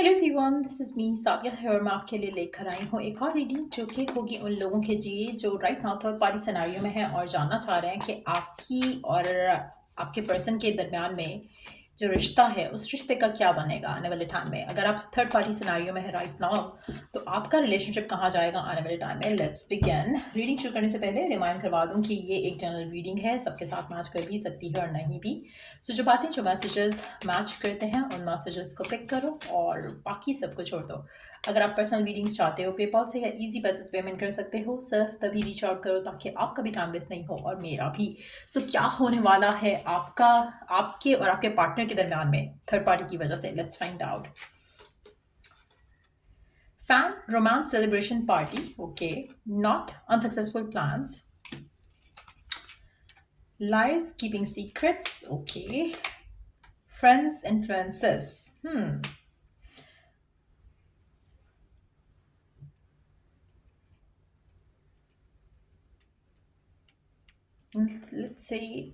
Hello everyone, this is me Sabiya है और मैं आपके लिए लेकर आई हूँ एक और रीडिंग जो कि होगी उन लोगों के लिए जो right now third party scenario में है और जानना चाह रहे हैं कि आपकी और आपके पर्सन के दरमियान में जो रिश्ता है उस रिश्ते का क्या बनेगा आने वाले टाइम में। अगर आप थर्ड पार्टी सिनेरियो में है राइट नाउ तो आपका रिलेशनशिप कहाँ जाएगा आने वाले टाइम में। Let's begin. रीडिंग शुरू करने से पहले रिमाइंड करवा दूँ कि ये एक जनरल रीडिंग है, सबके साथ मैच कर भी सकती है और नहीं भी। सो जो बातें जो मैसेजेस मैच करते हैं उन मैसेजेस को पिक करो और बाकी सब को छोड़ दो। अगर आप पर्सनल रीडिंग्स चाहते हो पेपॉल से या इजी बेसिस पेमेंट कर सकते हो, सिर्फ तभी रीच आउट करो ताकि आपका भी टाइम वेस्ट नहीं हो और मेरा भी। सो क्या होने वाला है आपका, आपके और आपके पार्टनर के दरमियान में थर्ड पार्टी की वजह से। Let's find out. Fan romance celebration party, okay, not unsuccessful plans, lies keeping secrets, okay, friends influences, let's say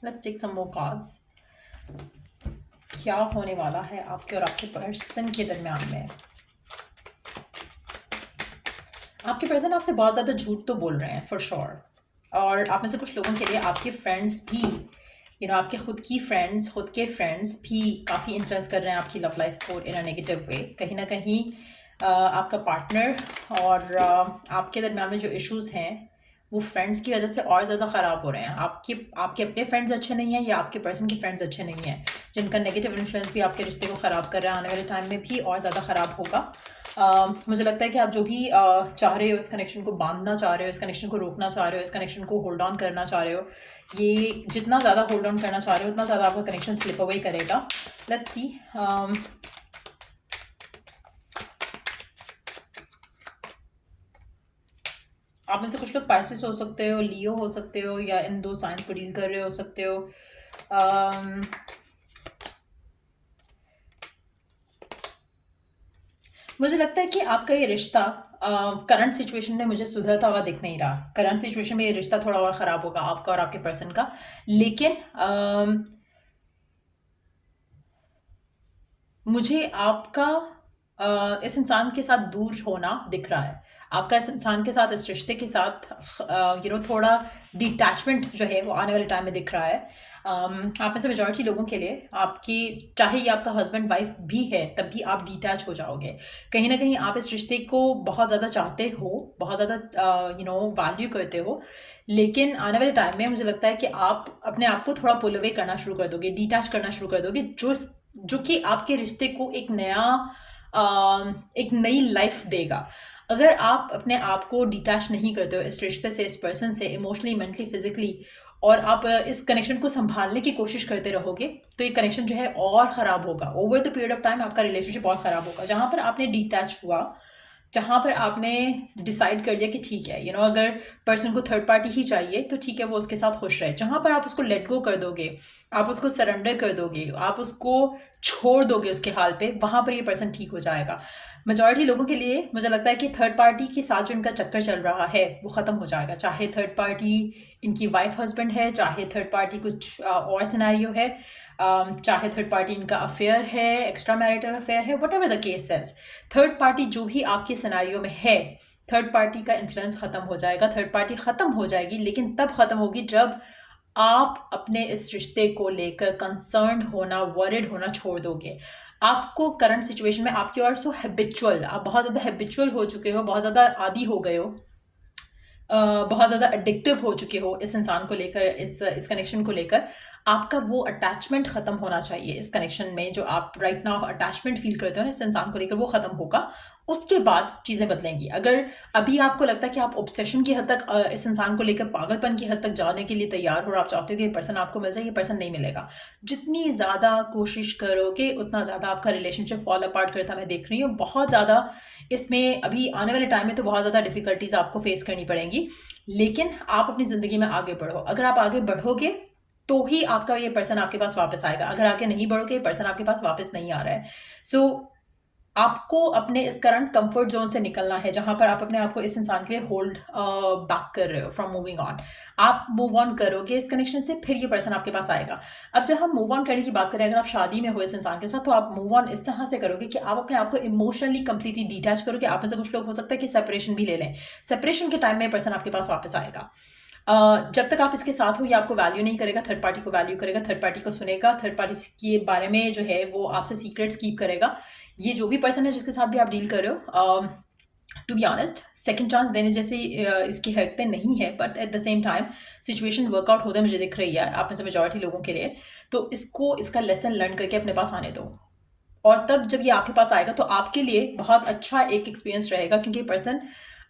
let's take some more cards. क्या होने वाला है आपके और आपके पर्सन के दरमियान में। आपके पर्सन आपसे बहुत ज़्यादा झूठ तो बोल रहे हैं फॉर श्योर, और आप में से कुछ लोगों के लिए आपके फ्रेंड्स भी आपके खुद के फ्रेंड्स भी काफ़ी इन्फ्लुएंस कर रहे हैं आपकी लव लाइफ को इन अ नेगेटिव वे। कहीं ना कहीं आपका पार्टनर और आपके दरमियान में जो इश्यूज हैं वो फ्रेंड्स की वजह से और ज़्यादा ख़राब हो रहे हैं। आपके आपके अपने फ्रेंड्स अच्छे नहीं हैं या आपके पर्सन के फ्रेंड्स अच्छे नहीं हैं, जिनका नेगेटिव इन्फ्लुएंस भी आपके रिश्ते को ख़राब कर रहा है। आने वाले टाइम में भी और ज़्यादा ख़राब होगा। मुझे लगता है कि आप जो भी चाह रहे हो, इस कनेक्शन को बांधना चाह रहे हो, इस कनेक्शन को रोकना चाह रहे हो, इस कनेक्शन को होल्ड ऑन करना चाह रहे हो, ये जितना ज़्यादा होल्ड ऑन करना चाह रहे हो उतना ज़्यादा आपका कनेक्शन स्लिप अवे करेगा। Let's see. आप में से कुछ लोग पाइसेस हो सकते हो, लियो हो सकते हो, या इन दो साइंस को डील कर रहे हो सकते हो। मुझे लगता है कि आपका ये रिश्ता करंट सिचुएशन में मुझे सुधरता हुआ दिख नहीं रहा। करंट सिचुएशन में ये रिश्ता थोड़ा और ख़राब होगा आपका और आपके पर्सन का, लेकिन मुझे आपका इस इंसान के साथ दूर होना दिख रहा है। आपका इस इंसान के साथ, इस रिश्ते के साथ थोड़ा डिटैचमेंट जो है वो आने वाले टाइम में दिख रहा है। आप में से मेजॉरिटी लोगों के लिए आपकी, चाहे ये आपका हस्बैंड वाइफ भी है, तब भी आप डिटैच हो जाओगे। कहीं ना कहीं आप इस रिश्ते को बहुत ज़्यादा चाहते हो, बहुत ज़्यादा वैल्यू करते हो, लेकिन आने वाले टाइम में मुझे लगता है कि आप अपने आप को थोड़ा पुल अवे करना शुरू कर दोगे, डिटैच करना शुरू कर दोगे, जो कि आपके रिश्ते को एक नई लाइफ देगा। अगर आप अपने आप को डिटैच नहीं करते हो इस रिश्ते से, इस पर्सन से, इमोशनली, मेंटली, फिजिकली, और आप इस कनेक्शन को संभालने की कोशिश करते रहोगे, तो ये कनेक्शन जो है और ख़राब होगा। Over the period of time आपका रिलेशनशिप और ख़राब होगा। जहाँ पर आपने डिटैच हुआ, जहाँ पर आपने डिसाइड कर लिया कि ठीक है, अगर पर्सन को थर्ड पार्टी ही चाहिए तो ठीक है, वो उसके साथ खुश रहे। जहाँ पर आप उसको लेट गो कर दोगे, आप उसको सरेंडर कर दोगे, आप उसको छोड़ दोगे उसके हाल पे, वहाँ पर ये पर्सन ठीक हो जाएगा। मेजॉरिटी लोगों के लिए मुझे लगता है कि थर्ड पार्टी के साथ जो इनका चक्कर चल रहा है वो ख़त्म हो जाएगा। चाहे थर्ड पार्टी इनकी वाइफ हस्बैंड है, चाहे थर्ड पार्टी कुछ और सिनेरियो है, चाहे थर्ड पार्टी इनका अफेयर है, एक्स्ट्रा मैरिटल अफेयर है, वट एवर द केस है, थर्ड पार्टी जो भी आपके सिनेरियो में है, थर्ड पार्टी का इन्फ्लुएंस ख़त्म हो जाएगा। थर्ड पार्टी ख़त्म हो जाएगी, लेकिन तब ख़त्म होगी जब आप अपने इस रिश्ते को लेकर कंसर्न्ड होना, वरिड होना छोड़ दोगे। आपको करंट सिचुएशन में आपकी और सो हैबिचुअल, आप बहुत ज़्यादा हैबिचुअल हो चुके हो, बहुत ज़्यादा आदी हो गए हो, बहुत ज़्यादा एडिक्टिव हो चुके हो इस इंसान को लेकर, इस कनेक्शन को लेकर। आपका वो अटैचमेंट ख़त्म होना चाहिए इस कनेक्शन में। जो आप राइट नाउ अटैचमेंट फील करते हो ना इस इंसान को लेकर, वो ख़त्म होगा। उसके बाद चीज़ें बदलेंगी। अगर अभी आपको लगता है कि आप ऑब्सेशन की हद तक, इस इंसान को लेकर पागलपन की हद तक जाने के लिए तैयार हो और आप चाहते हो कि ये पर्सन आपको मिल जाए, ये पर्सन नहीं मिलेगा। जितनी ज़्यादा कोशिश करोगे उतना ज़्यादा आपका रिलेशनशिप फॉल अपार्ट करता मैं देख रही हूँ। बहुत ज़्यादा इसमें अभी आने वाले टाइम में तो बहुत ज़्यादा डिफ़िकल्टीज़ आपको फेस करनी पड़ेंगी, लेकिन आप अपनी ज़िंदगी में आगे बढ़ो। अगर आप आगे बढ़ोगे तो ही आपका ये पर्सन आपके पास वापस आएगा। अगर आगे नहीं बढ़ोगे, ये पर्सन आपके पास वापस नहीं आ रहा है। सो आपको अपने इस करंट कंफर्ट जोन से निकलना है, जहां पर आप अपने आप को इस इंसान के लिए होल्ड बैक कर रहे हो फ्रॉम मूविंग ऑन। आप मूव ऑन करोगे इस कनेक्शन से, फिर ये पर्सन आपके पास आएगा। अब जब हम मूव ऑन करने की बात करें, अगर आप शादी में हो इस इंसान के साथ, तो आप मूव ऑन इस तरह से करोगे कि आप अपने आप को इमोशनली कंप्लीटली डिटैच करोगे। आप में से कुछ लोग हो सकता है कि सेपरेशन भी ले लें। सेपरेशन के टाइम में पर्सन आपके पास वापस आएगा। जब तक आप इसके साथ हो, ये आपको वैल्यू नहीं करेगा, थर्ड पार्टी को वैल्यू करेगा, थर्ड पार्टी को सुनेगा, थर्ड पार्टी के बारे में जो है वो आपसे सीक्रेट्स कीप करेगा। ये जो भी पर्सन है जिसके साथ भी आप डील कर रहे हो, to be honest, second chance देने जैसी इसकी हरकतें नहीं है, but at the same time situation work out होते मुझे दिख रही है आप में से मेजॉरिटी लोगों के लिए। तो इसको, इसका लेसन लर्न करके अपने पास आने दो, और तब जब ये आपके पास आएगा तो आपके लिए बहुत अच्छा एक एक्सपीरियंस रहेगा, क्योंकि पर्सन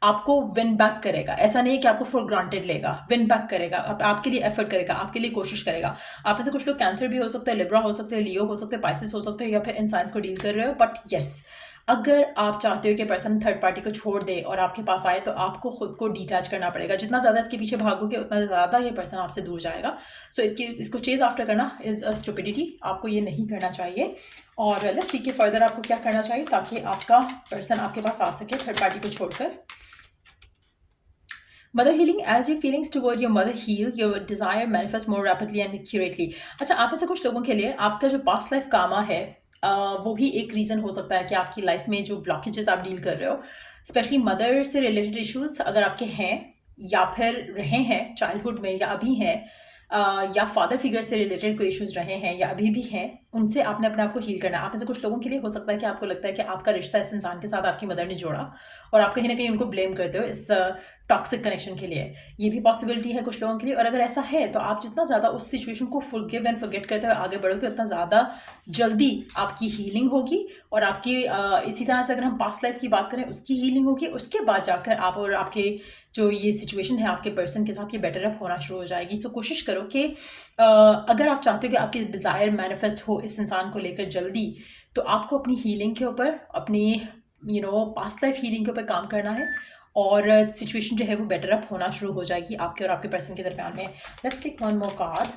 आपको विन बैक करेगा। ऐसा नहीं है कि आपको फॉर ग्रांटेड लेगा, विन बैक करेगा, आपके लिए एफर्ट करेगा, आपके लिए कोशिश करेगा। आप में से कुछ लोग कैंसर भी हो सकते हैं, लिब्रा हो सकते हैं, लियो हो सकते हैं, पाइसिस हो सकते हैं, या फिर इन साइंस को डील कर रहे हो। बट येस, अगर आप चाहते हो कि पर्सन थर्ड पार्टी को छोड़ दे और आपके पास आए, तो आपको खुद को डिटैच करना पड़ेगा। जितना ज़्यादा इसके पीछे भागोगे, उतना ज़्यादा ये पर्सन आपसे दूर जाएगा। सो इसको चेज आफ्टर करना इज़ अ स्टुपिडिटी। आपको ये नहीं करना चाहिए। और लेट्स सी कि फर्दर आपको क्या करना चाहिए ताकि आपका पर्सन आपके पास आ सके थर्ड पार्टी को छोड़कर। Mother healing, as your feelings toward your mother heal, your desire manifest more rapidly and accurately। अच्छा, आप में से कुछ लोगों के लिए आपका जो पास्ट लाइफ कामा है, वो भी एक रीज़न हो सकता है कि आपकी लाइफ में जो ब्लॉकेजेस आप डील कर रहे हो, स्पेशली मदर से रिलेटेड इश्यूज अगर आपके हैं, या फिर रहे हैं चाइल्डहुड में, या अभी हैं, या फादर फिगर से रिलेटेड कोई इश्यूज रहे हैं या अभी भी हैं, उनसे आपने अपने आप को हील करना है। आप में से कुछ लोगों के लिए हो सकता है कि आपको लगता है कि आपका रिश्ता इस इंसान के साथ आपकी मदर ने जोड़ा, और आप कहीं ना कहीं उनको ब्लेम करते हो इस टॉक्सिक कनेक्शन के लिए। ये भी पॉसिबिलिटी है कुछ लोगों के लिए। और अगर ऐसा है तो आप जितना ज़्यादा उस सिचुएशन को फॉरगिव एंड फॉरगेट करते हुए आगे बढ़ोगे, उतना ज़्यादा जल्दी आपकी हीलिंग होगी। और आपकी इसी तरह से अगर हम पास्ट लाइफ की बात करें, उसकी हीलिंग होगी। उसके बाद जाकर आप और आपके जो ये सिचुएशन है आपके पर्सन के साथ, ये बेटर अप होना शुरू हो जाएगी। सो कोशिश करो कि अगर आप चाहते हो कि आपकी डिज़ायर मैनिफेस्ट हो इस इंसान को लेकर जल्दी, तो आपको अपनी हीलिंग के ऊपर, अपनी पास्ट लाइफ हीलिंग के ऊपर काम करना है, और सिचुएशन जो है वो बेटर अप होना शुरू हो जाएगी आपके और आपके पर्सन के दरमियान में। Let's take one more card.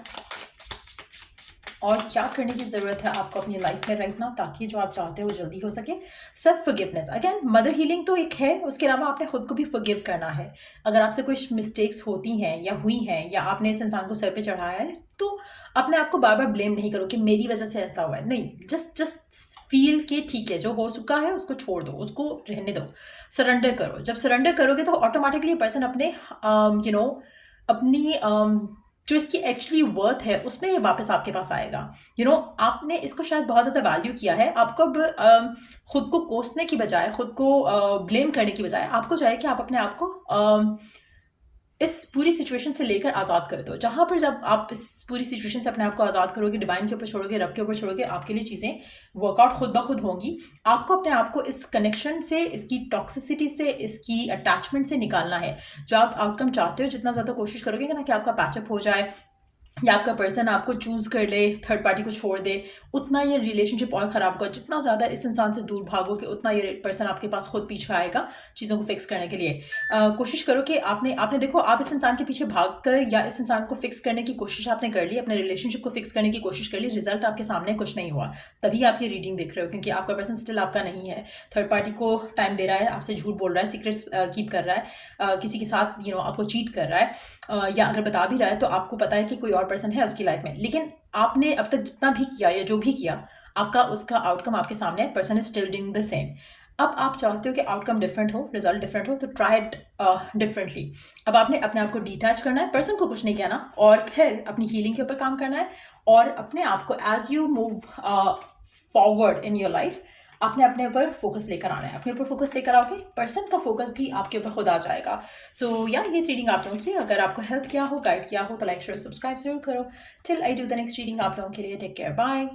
और क्या करने की ज़रूरत है आपको अपनी लाइफ में राइट नाउ, ताकि जो आप चाहते हो वो जल्दी हो सके। Self forgiveness, again mother healing तो एक है, उसके अलावा आपने खुद को भी फॉरगिव करना है। अगर आपसे कुछ मिस्टेक्स होती हैं या हुई हैं, या आपने इस इंसान को सर पे चढ़ाया है, तो अपने आप को बार बार ब्लेम नहीं करो कि मेरी वजह से ऐसा हुआ है। नहीं, जस्ट फील कि ठीक है, जो हो चुका है उसको छोड़ दो, उसको रहने दो, सरेंडर करो। जब सरेंडर करोगे तो ऑटोमेटिकली पर्सन अपने अपनी जो इसकी एक्चुअली वर्थ है उसमें ये वापस आपके पास आएगा। आपने इसको शायद बहुत ज़्यादा वैल्यू किया है। आपको अब खुद को कोसने की बजाय, खुद को ब्लेम करने की बजाय, आपको चाहिए कि आप अपने आप को इस पूरी सिचुएशन से लेकर आज़ाद कर दो। जहाँ पर जब आप इस पूरी सिचुएशन से अपने आप को आज़ाद करोगे, डिवाइन के ऊपर छोड़ोगे, रब के ऊपर छोड़ोगे, आपके लिए चीज़ें वर्कआउट खुद ब खुद होंगी। आपको अपने आप को इस कनेक्शन से, इसकी टॉक्सिसिटी से, इसकी अटैचमेंट से निकालना है। जो आप आउटकम चाहते हो, जितना ज़्यादा कोशिश करोगे ना कि आपका पैचअप हो जाए, या आपका पर्सन आपको चूज़ कर ले, थर्ड पार्टी को छोड़ दे, उतना ये रिलेशनशिप और ख़राब होगा। जितना ज़्यादा इस इंसान से दूर भागोगे, उतना ये पर्सन आपके पास खुद पीछे आएगा चीज़ों को फिक्स करने के लिए। कोशिश करो कि आपने देखो, आप इस इंसान के पीछे भागकर या इस इंसान को फिक्स करने की कोशिश आपने कर ली, अपने रिलेशनशिप को फिक्स करने की कोशिश कर ली, रिजल्ट आपके सामने कुछ नहीं हुआ, तभी आप ये रीडिंग देख रहे हो, क्योंकि आपका पर्सन स्टिल आपका नहीं है। थर्ड पार्टी को टाइम दे रहा है, आपसे झूठ बोल रहा है, सीक्रेट्स कीप कर रहा है, किसी के साथ आपको चीट कर रहा है, या अगर बता भी रहा है तो आपको पता है कि कोई और पर्सन है उसकी लाइफ में। लेकिन आपने अब तक जितना भी किया या जो भी किया, आपका उसका आउटकम आपके सामने है। Person is still doing the same. अब आप चाहते हो कि आउटकम डिफरेंट हो, रिजल्ट डिफरेंट हो, तो ट्राई इट डिफरेंटली। अब आपने अपने आप को डिटैच करना है, पर्सन को कुछ नहीं कहना, और फिर अपनी हीलिंग के ऊपर काम करना है। और अपने आप को as you move forward in your life, आपने अपने ऊपर फोकस लेकर आना है। अपने ऊपर फोकस लेकर आओगे, पर्सन का फोकस भी आपके ऊपर खुद आ जाएगा। सो या ये रीडिंग आप लोगों की अगर आपको हेल्प किया हो, गाइड किया हो, तो लाइक शेयर सब्सक्राइब जरूर करो। Till I do the next reading, आप लोगों के लिए टेक केयर, बाय।